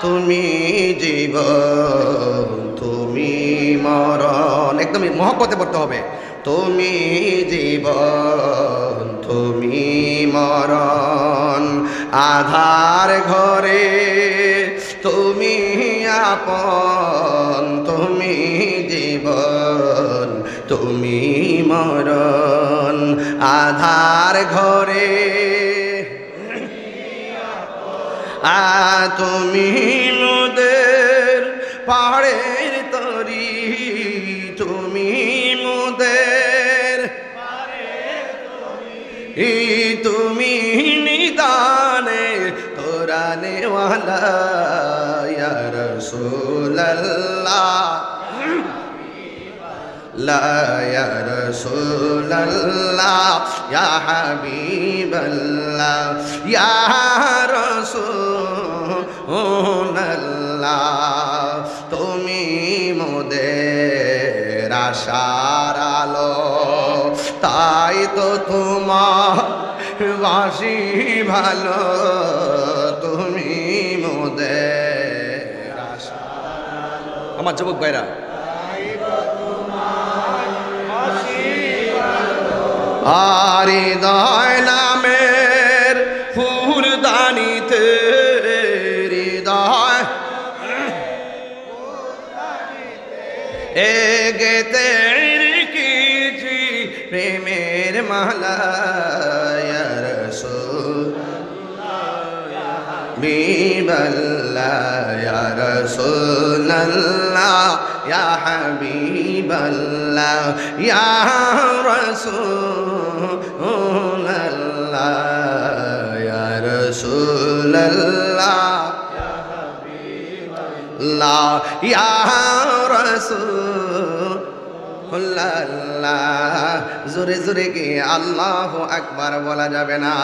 তুমি জীবন তুমি মরণ, একদম মহব্বতে পড়তে হবে। তুমি জীবন তুমি মরণ, আধার ঘরে তুমি আপন, তুমি জীবন তুমি মরণ, আধার ঘরে তুমি মোদের পাহাড়ের তরি, তুমি মোদের তুমি নিদানে কোরআনে ওয়ালা ইয়া রাসূলুল্লাহ লা ইয়া রাসূলুল্লাহ ইয়া হাবিবাল্লাহ ইয়া রাসূলুল্লাহ, তুমি মোদের আশার আলো, তাই তো তোমার বাসি ভালো, তুমি মোদের আশার আলো। আমার যুবক ভাইরা, আর হৃদয় নামের ফুলদানিতে হৃদয় গেতে রেখেছি প্রেমের মালা, ইয়া রাসূলুল্লাহ ইয়া রাসূলুল্লাহ ইয়া হাবিবাল্লাহ ইয়া রাসূলুল্লাহ ইয়া রাসূলুল্লাহ ইয়া রাসূলুল্লাহ। জোরে জোরে কি আল্লাহু আকবার বলা যাবে না?